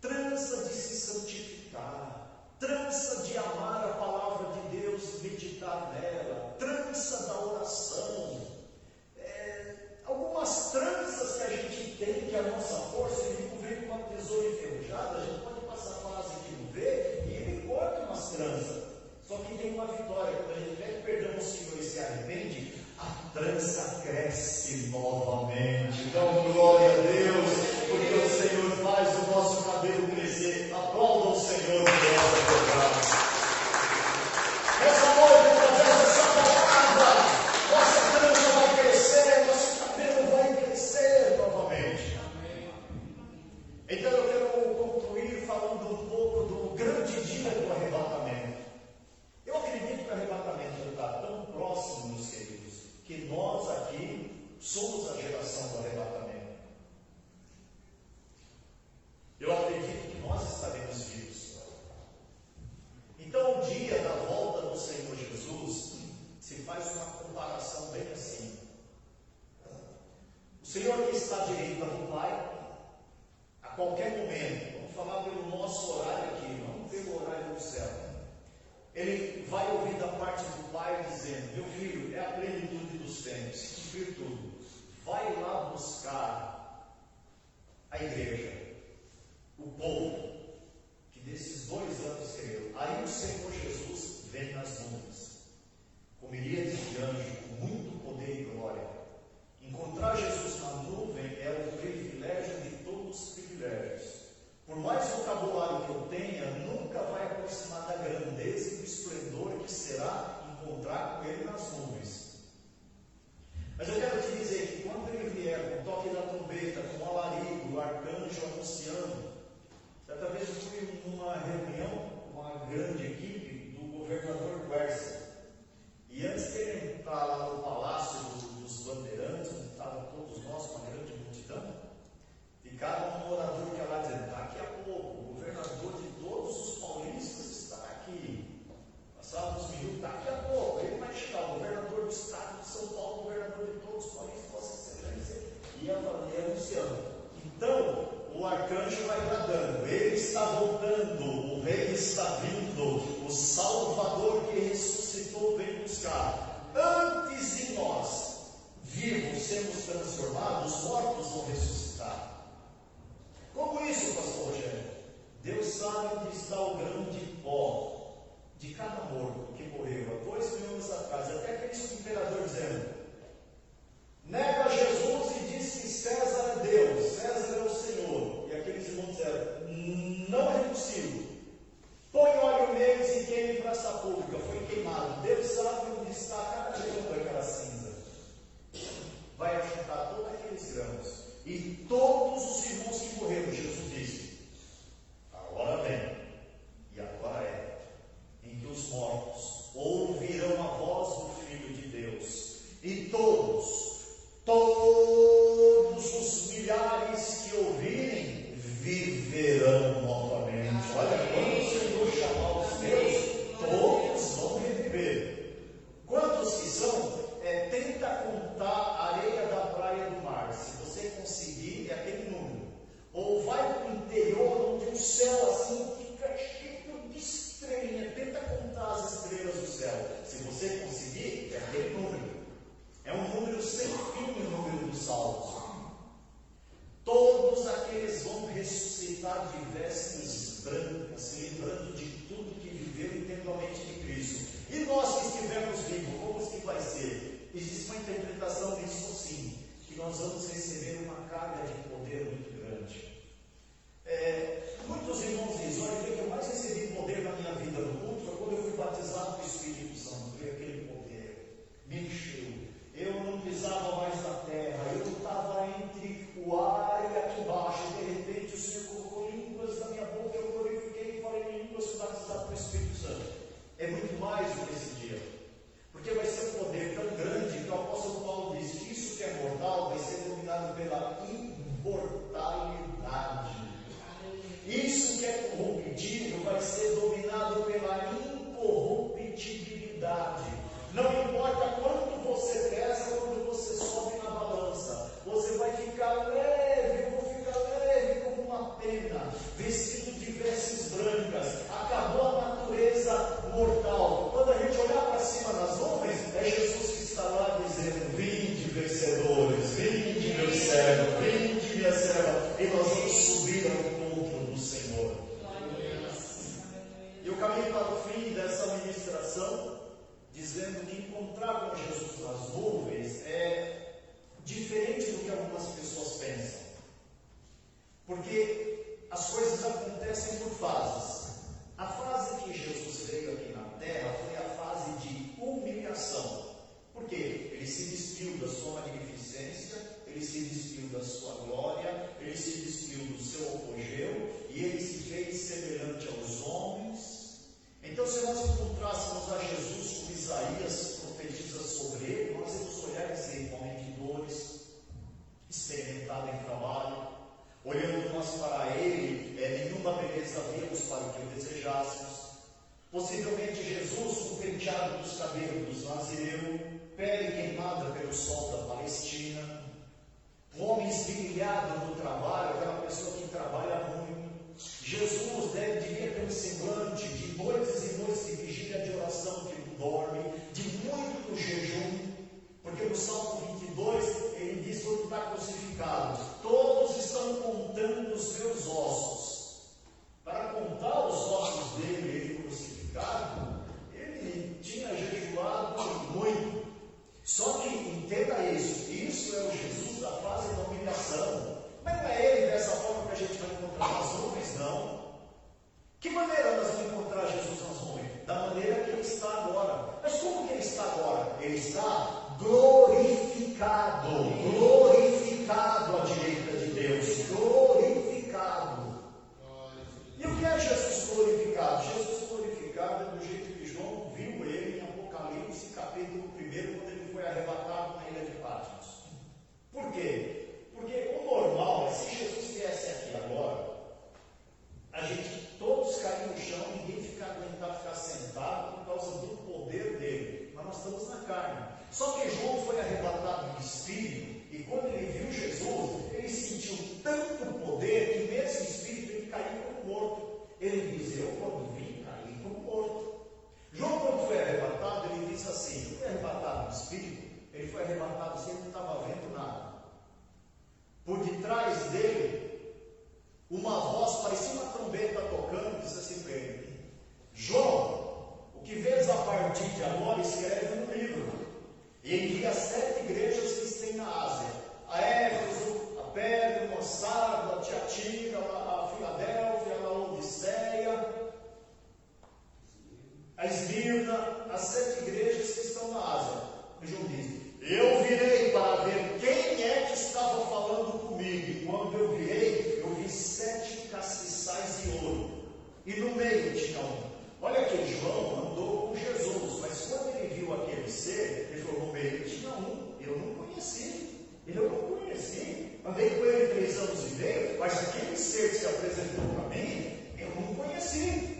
trança de se santificar, trança de amar a palavra de Deus, meditar nela, trança da oração, algumas tranças que a gente tem, que a nossa força, ele não vem com uma tesoura enferrujada, a gente pode passar fase que não vê, e ele corta umas tranças, só que tem uma vitória, quando a gente pede perdão ao Senhor e se arrepende, a trança cresce novamente. Então, glória a Deus, porque o Senhor faz o nosso cabelo crescer. Aplauda o Senhor por essa verdade. Essa noite, através dessa palavra, nossa trança vai crescer, nosso cabelo vai crescer novamente. Então, eu quero concluir falando um pouco do grande dia do arrebatamento. Eu acredito que o arrebatamento está tão próximo, meus queridos, que nós aqui somos a geração do arrebatamento. Senhor que está à direita do Pai, a qualquer momento, vamos falar pelo nosso horário aqui, não pelo horário do céu, Ele vai ouvir da parte do Pai dizendo: meu filho, é a plenitude dos tempos, se cumprir tudo, vai lá buscar a igreja, o povo, que desses 2 anos creu. Aí o Senhor Jesus vem nas nuvens, com miríades de anjos, com muito poder e glória. Encontrar Jesus na nuvem é o privilégio de todos os privilégios. Por mais vocabulário que eu tenha, nunca vai aproximar da grandeza e do esplendor que será encontrar com Ele nas nuvens. Mas eu quero te dizer que quando Ele vier com o toque da trombeta, com o alarido, o arcanjo anunciando, certa vez eu fui numa reunião com uma grande equipe do governador Quercia. E antes de ele entrar lá no palácio dos bandeirantes, onde estavam todos nós, uma grande multidão, ficava um orador que ia lá dizendo: daqui a pouco, o governador de todos os paulistas está aqui. Passavam uns minutos, daqui a pouco, ele vai chegar, o governador do estado de São Paulo, o governador de todos os paulistas, Vossa Excelência, ia anunciando. Então, o arcanjo vai bradando: ele está voltando, o rei está vindo, o Salvador que ressuscitou vem buscar. Antes de nós, vivos, sermos transformados, os mortos vão ressuscitar. Como isso, pastor Rogério? Deus sabe onde está o grão de pó de cada morto que morreu há 2000 anos atrás. Até aquele imperador dizendo: nega Jesus e diz que César é Deus, César é o Senhor. E aqueles irmãos disseram: não é possível. Põe óleo neles e queime em praça pública. Foi queimado. Deus sabe onde está cada grão daquela cinza. Vai ajuntar todos aqueles grãos. E todos os irmãos que morreram, Jesus disse: a hora vem, e agora é, em que os mortos ouvirão a voz do Filho de Deus, e todos os milhares que ouvirem viverão novamente. Olha, quando o Senhor chamar os seus, todos vão reviver. Quantos que são? Tenta contar a areia da praia do mar. Se você conseguir, é aquele número. Ou vai para o interior, onde o céu assim fica cheio de estrelinha. Tenta contar as estrelas do céu. Se você conseguir, é aquele número. É um número sem fim, o número dos salvos. Todos aqueles vão ressuscitar de vestes brancas, lembrando de tudo que viveram e tendo a mente de Cristo. E nós que estivermos vivos, como que vai ser? Existe uma interpretação disso sim, que nós vamos receber uma carga de poder muito grande. Muitos irmãos dizem: olha, o que eu mais recebi poder na minha vida no culto foi quando eu fui batizado com o Espírito Santo. Foi aquele poder, me encheu. Eu não pisava mais na terra, eu estava entre o ar e aqui embaixo. De repente o Senhor colocou línguas na minha boca, eu glorifiquei e falei em línguas, fui batizado com o Espírito Santo. É muito mais do que esse dia, porque vai ser um poder tão grande que o apóstolo Paulo diz que isso que é mortal vai ser dominado pela imortalidade. Isso que é corruptível vai ser dominado pela incorruptibilidade. Não importa quanto você pesa, quando você sobe na balança, você vai ficar leve, eu vou ficar leve como uma pena, vestido de vestes brancas. Acabou a natureza mortal. Quando a gente olhar para cima nas nuvens, é Jesus que está lá dizendo: vinde vencedores, vinde meu servo, vinde minha serva, e nós vamos subir ao encontro do Senhor. E o caminho para o fim dessa ministração, dizendo que encontrar com Jesus nas nuvens é diferente do que algumas pessoas pensam. Porque as coisas acontecem por fases. A fase que Jesus veio aqui na terra foi a fase de humilhação. Por quê? Ele se despiu da sua magnificência, ele se despiu da sua glória, ele se despiu do seu apogeu, e ele se fez semelhante aos homens. Então, se nós encontrássemos a Jesus como Isaías profetiza sobre ele, nós íamos olhar e dizer: homem de dores, experimentado em trabalho. Olhando nós para ele, nenhuma beleza víamos para o que o desejássemos. Possivelmente Jesus, com o penteado dos cabelos nazireu, pele queimada pelo sol da Palestina, um homem esmirilhado no trabalho, aquela pessoa que trabalha muito. Jesus devia ter um semblante de noites e noites de vigília de oração que não dorme, de muito jejum, porque no Salmo 22 ele diz: quando está crucificado, todos estão contando os meus ossos. Para contar os ossos dele, ele crucificado, ele tinha jejuado muito. Só que entenda isso é o Jesus da fase da humilhação. Mas não é ele dessa forma que a gente vai encontrar nas nuvens, não. Que maneira nós vamos encontrar Jesus nas nuvens? Da maneira que ele está agora. Mas como que ele está agora? Ele está glorificado, glorificado à direita de Deus, glorificado. E o que é Jesus glorificado? Jesus glorificado é do jeito que João viu ele em Apocalipse, capítulo 1, quando ele foi arrebatado na ilha de Patmos. Por quê? Porque o normal é, se Jesus viesse aqui agora, a gente todos cair no chão, ninguém aguentar ficar sentado por causa do poder dele. Mas nós estamos na carne. Só que João foi arrebatado no espírito, e quando ele viu Jesus, ele sentiu tanto poder que nesse espírito ele caiu como morto. Ele diz: eu quando vim, caí como morto. João, quando foi arrebatado, ele disse assim: ele foi arrebatado no espírito, ele foi arrebatado assim, ele não estava vendo nada. Por detrás dele, uma voz, parecia uma trombeta tocando, disse assim para ele: João, o que vês a partir de agora, escreve no livro, e envia 7 igrejas que tem na Ásia: a Éfeso, a Pérgamo, a Sardo, a Tiatira, a Filadélfia, a Laodiceia, a Esmirna, as 7 igrejas que estão na Ásia. E João diz: eu virei para ver quem é que estava falando comigo, e quando eu virei, eu vi 7 castiçais de ouro, e no meio tinha um. Olha que João andou com Jesus, mas quando ele viu aquele ser, ele falou: no meio tinha um, eu não conheci, andei com ele 3 anos e meio, mas aquele ser que se apresentou para mim, eu não conheci.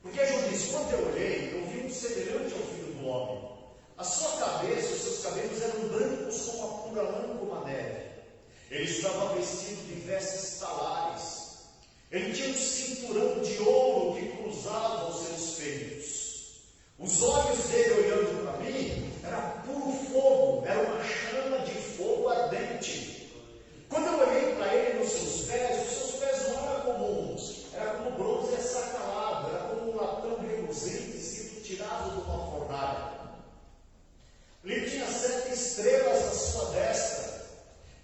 Porque João disse: quando eu olhei, eu vi um semelhante ao Filho do Homem. A sua cabeça, os seus cabelos eram brancos como a pura lã, como a neve. Ele estava vestido de vestes talares. Ele tinha um cinturão de ouro que cruzava os seus peitos. Os olhos dele, olhando para mim, era puro fogo, era uma chama de fogo ardente. Quando eu olhei para ele nos seus pés, os seus pés não eram comuns, era como bronze assacalado, era como um latão reluzente, escrito tirado de uma fornalha. Ele tinha 7 estrelas à sua destra.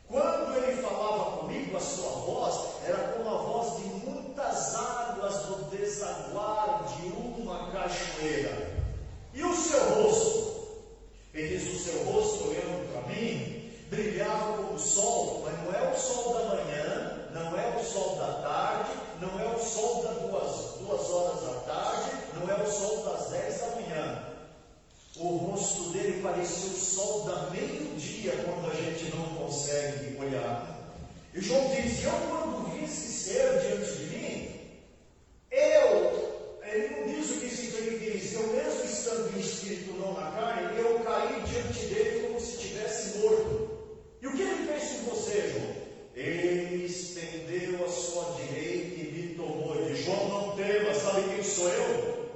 Quando ele falava comigo, a sua voz era como a voz de muitas águas no desaguar de uma cachoeira. E o seu rosto? Ele diz: o seu rosto, olhando para mim, brilhava como o sol, mas não é o sol da manhã, não é o sol da tarde, não é o sol das 2 horas da tarde, não é o sol das 10 da manhã. O rosto dele parecia o sol da meio-dia, quando a gente não consegue olhar. E João diz: eu quando vi esse ser diante de mim, ele não diz o que ele diz, eu mesmo estando em espírito, não na carne, eu caí diante dele como se estivesse morto. E o que ele fez com você, João? Ele estendeu a sua direita e me tomou. E diz: João, não tema, sabe quem sou eu?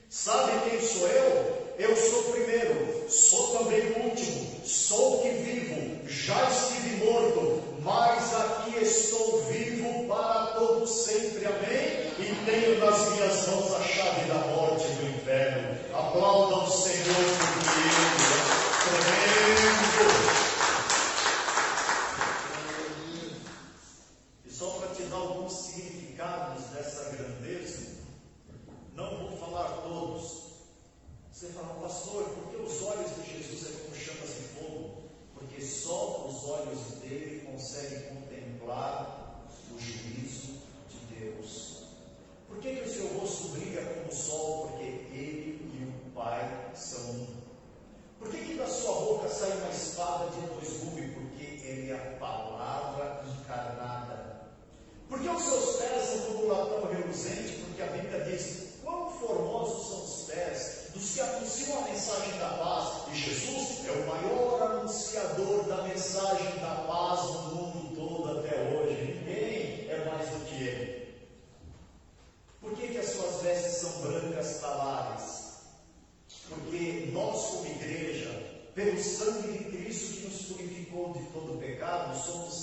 Sabe quem sou eu? Eu sou o primeiro, sou também o último, sou o que vivo, já estive morto, mas aqui estou vivo para todo sempre, amém? E tenho nas minhas mãos a chave da morte e do inferno. Aplaudam o Senhor porque Ele é tremendo. E só para te dar alguns significados dessa grandeza, não vou falar todos. Você fala: pastor, por que os olhos de Jesus é como chamas de fogo? Porque só os olhos dele conseguem contemplar o juízo de Deus. Por que o seu rosto brilha como o sol? Porque ele e o Pai são um. Por que da sua boca sai uma espada de 2 gumes? Porque ele é a palavra encarnada. Por que os seus pés são como um latão reluzente? Porque a Bíblia diz: quão formosos são os pés dos que anunciam a mensagem da paz. E Jesus é o maior anunciador da mensagem da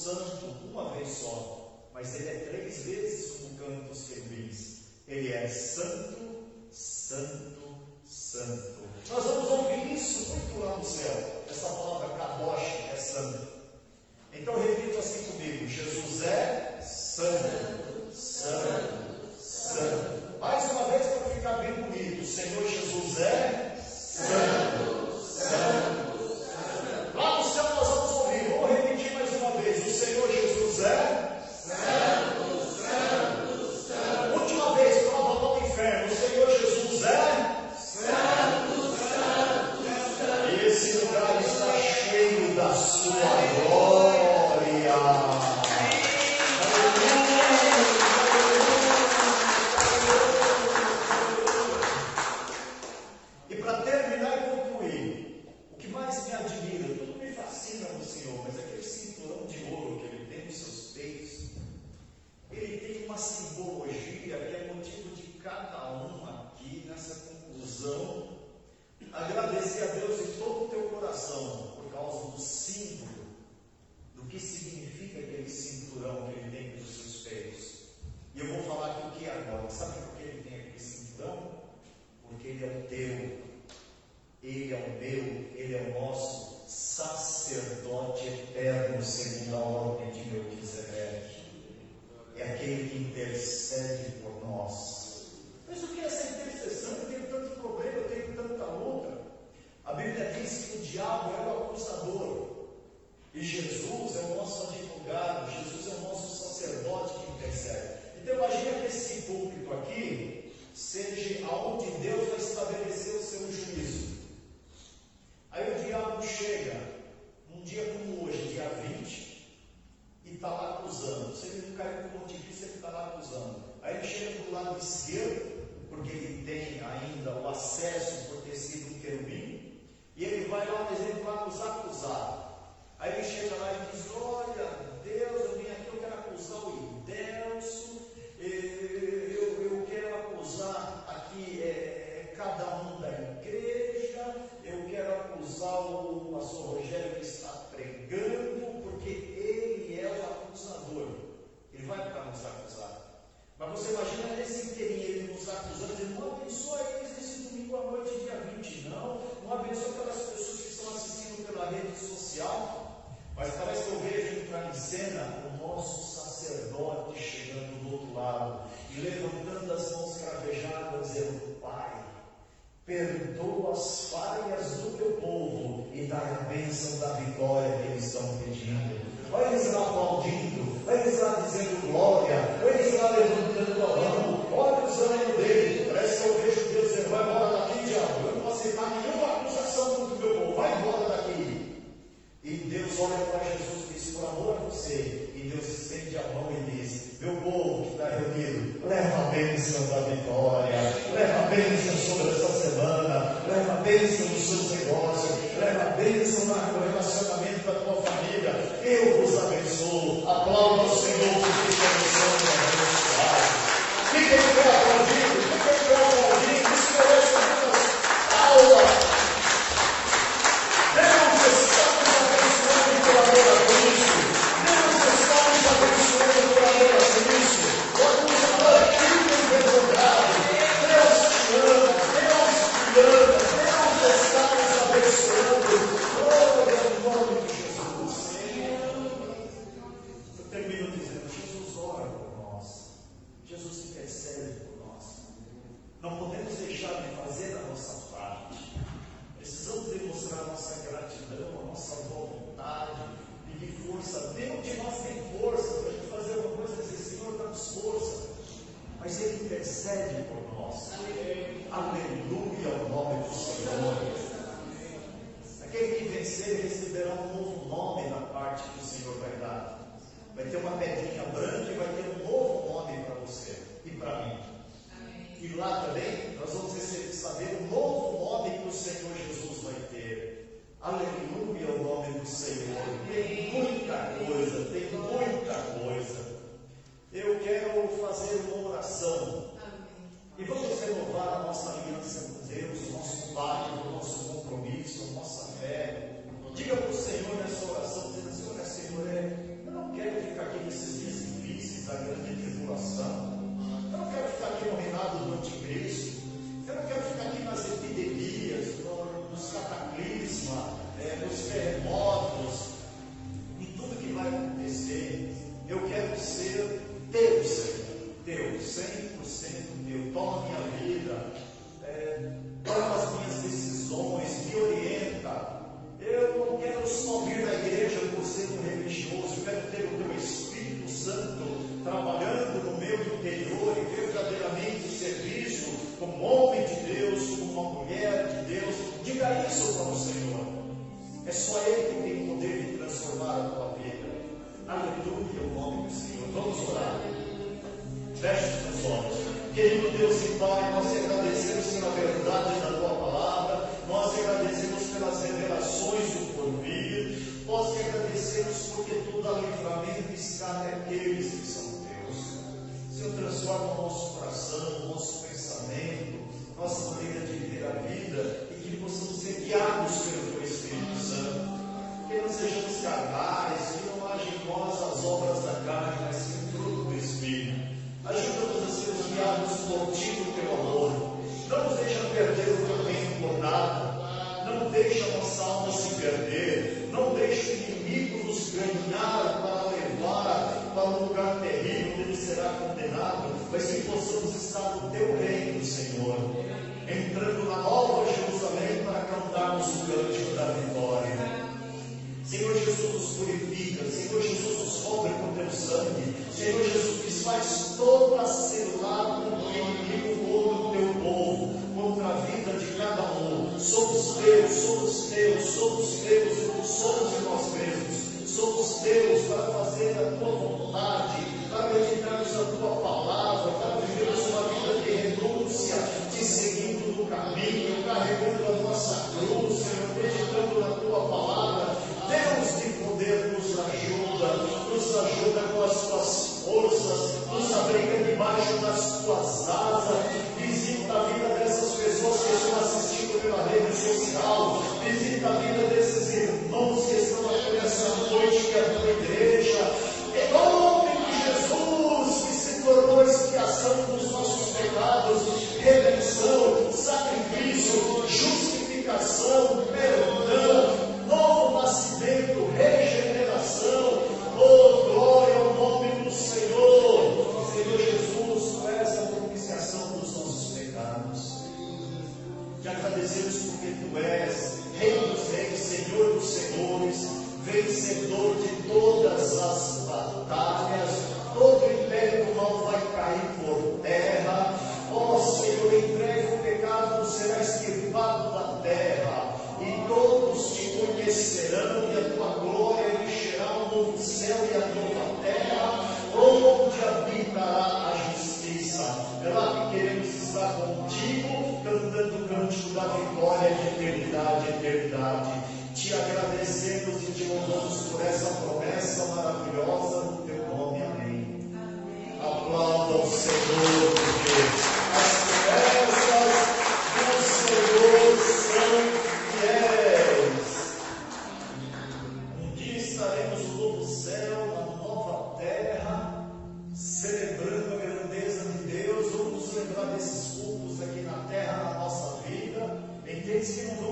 santo uma vez só, mas ele é 3 vezes como canta os querubins. Ele é santo, santo, santo. Nós vamos ouvir isso muito lá no céu. Essa palavra kadosh é santo. Então repita assim comigo: Jesus é santo, santo, santo. Mais uma vez para ficar bem bonito: o Senhor Jesus é santo, santo, santo. Lá no céu nós vamos ouvir, vou repetir mais uma vez: o Senhor Jesus é santo, santo, santo. Última vez, prova lá no inferno: o Senhor Jesus é santo, santo, santo. E esse lugar está cheio da sua glória. E para terminar e concluir, o que mais me admira, tudo me fascina no Senhor, mas aquele cinturão de ouro que ele tem nos seus peitos, ele tem uma simbologia que é motivo de cada um aqui nessa conclusão agradecer a Deus de todo o teu coração por causa do símbolo, do que significa aquele cinturão que ele tem nos seus peitos. E eu vou falar aqui o que é agora. Sabe por que ele tem aquele cinturão? Porque ele é o teu, ele é o meu, ele é o nosso sacerdote eterno segundo a ordem de Melquisedeque. É aquele que intercede por nós. Mas o que é essa intercessão? Eu tenho tanto problema, eu tenho tanta luta. A Bíblia diz que o diabo é o acusador. E Jesus é o nosso advogado, Jesus é o nosso sacerdote que intercede. Então imagina que esse púlpito aqui seja aonde Deus vai estabelecer o seu juízo. Aí o diabo chega, num dia como hoje, dia 20, e está lá acusando. Se ele não caiu por pontifício, ele está lá acusando. Aí ele chega do lado esquerdo, porque ele tem ainda o acesso por ter sido um querubim, e ele vai lá, mas ele vai nos acusar. Aí ele chega lá e diz: olha, Deus, eu vim aqui, eu quero acusar o Idelso, eu quero acusar aqui cada um da igreja, eu quero acusar o pastor Rogério que está pregando, porque ele é o acusador. Ele vai para nos acusar. Mas você imagina nesse inteirinho ele nos acusando, dizendo: não abençoa eles nesse domingo à noite, dia 20, não abençoa aquelas pessoas que estão assistindo pela rede social. Mas parece que eu vejo entrar em cena o nosso sacerdote chegando do outro lado e levantando as mãos cravejadas, dizendo: Pai, perdoa as falhas do teu povo e dá a bênção da vitória que eles estão pedindo. Olha eles lá aplaudindo, olha eles lá dizendo glória, olha eles lá levantando a mão, olha os ânimos dele. Parece que eu vejo Deus dizendo: vai embora daqui, diabo, eu não vou aceitar nenhuma acusação contra o meu povo, vai embora daqui. E Deus olha para Jesus e diz: por amor a você. E Deus estende a mão e diz: meu povo que está reunido, leva a bênção da vitória, leva a bênção sobre essa semana, leva a bênção nos seus negócios, leva a bênção no relacionamento da tua família. Eu vos abençoo. Aplauda o Senhor porque estamos abençoados. Fiquem em pé aplaudindo, fiquem em pé aplaudindo. Isso merece muitas aulas. Não podemos deixar de fazer a nossa parte. Precisamos demonstrar a nossa gratidão, a nossa vontade, pedir força. Nenhum de nós tem força para a gente fazer uma coisa e dizer: Senhor, dá-nos força. Mas Ele intercede por nós. Aleluia ao nome do Senhor. Aquele que vencer receberá um novo nome da parte que o Senhor vai dar. Vai ter uma pedrinha branca e vai ter um novo nome para você e para mim. E lá também nós vamos saber o novo nome que o Senhor Jesus vai ter. Aleluia ao nome do Senhor. Tem muita coisa, tem muita coisa. Eu quero fazer uma oração. E vamos renovar a nossa aliança com Deus, o nosso Pai. Querido Deus e Pai, nós te agradecemos pela verdade da tua palavra, nós te agradecemos pelas revelações do porvir, nós te agradecemos porque tu dá livramento e escape àqueles que são teus. Senhor, transforma o nosso coração, o nosso pensamento, nossa maneira de viver a vida, e que possamos ser guiados pelo teu Espírito Santo. Que não sejamos carnais, que não haja em nós as obras da carne, mas sim o fruto do Espírito. Ajuda-nos a sermos guiados por ti, do teu amor. Não nos deixa perder o teu reino por nada. Não deixa a nossa alma se perder. Não deixa o inimigo nos ganhar para levar para um lugar terrível onde ele será condenado, mas que possamos estar no teu reino, Senhor, entrando na nova Jerusalém para cantarmos o cântico da vitória. Senhor Jesus, nos purifica. Senhor Jesus, nos cobre com teu sangue. Senhor Jesus, desfaz toda a cilada do inimigo contra o teu povo, contra a vida de cada um. Somos teus, somos teus, somos teus, e não somos de nós mesmos. Somos teus para fazer a tua vontade, para meditarmos a tua palavra, para vivermos uma vida de renúncia, te seguindo no caminho, carregando a nossa cruz, Senhor, meditando na tua palavra. Deus de poder nos ajuda com as tuas forças, nos abriga debaixo das tuas asas. Visita a vida dessas pessoas que estão assistindo pela rede social, visita a vida desses irmãos que estão aqui nessa noite, que é a tua igreja, em nome de Jesus, que se tornou expiação dos nossos pecados, redenção, sacrifício, justificação, perdão, novo nascimento, regeneração. Oh, glória ao nome do Senhor. Senhor Jesus, tu és a propiciação dos nossos pecados. Te agradecemos porque tu és Rei dos reis, Senhor dos senhores, vencedor de todas as batalhas. Todo império do mal vai cair por terra. Ó Senhor, entregue o pecado, será esquivado da terra, e todos te conhecerão, e a tua glória encherá o novo céu e a nova terra, onde habitará a justiça. É lá que queremos estar contigo, cantando o cântico da vitória de eternidade em eternidade. Te agradecemos e te louvamos por essa promessa maravilhosa no teu nome. Amém. Aplauda o Senhor, porque as promessas do Senhor são fiéis. Um dia estaremos no novo céu, na nova terra, celebrando a grandeza de Deus. Vamos nos lembrar desses cultos aqui na terra, na nossa vida, em aqueles que não vão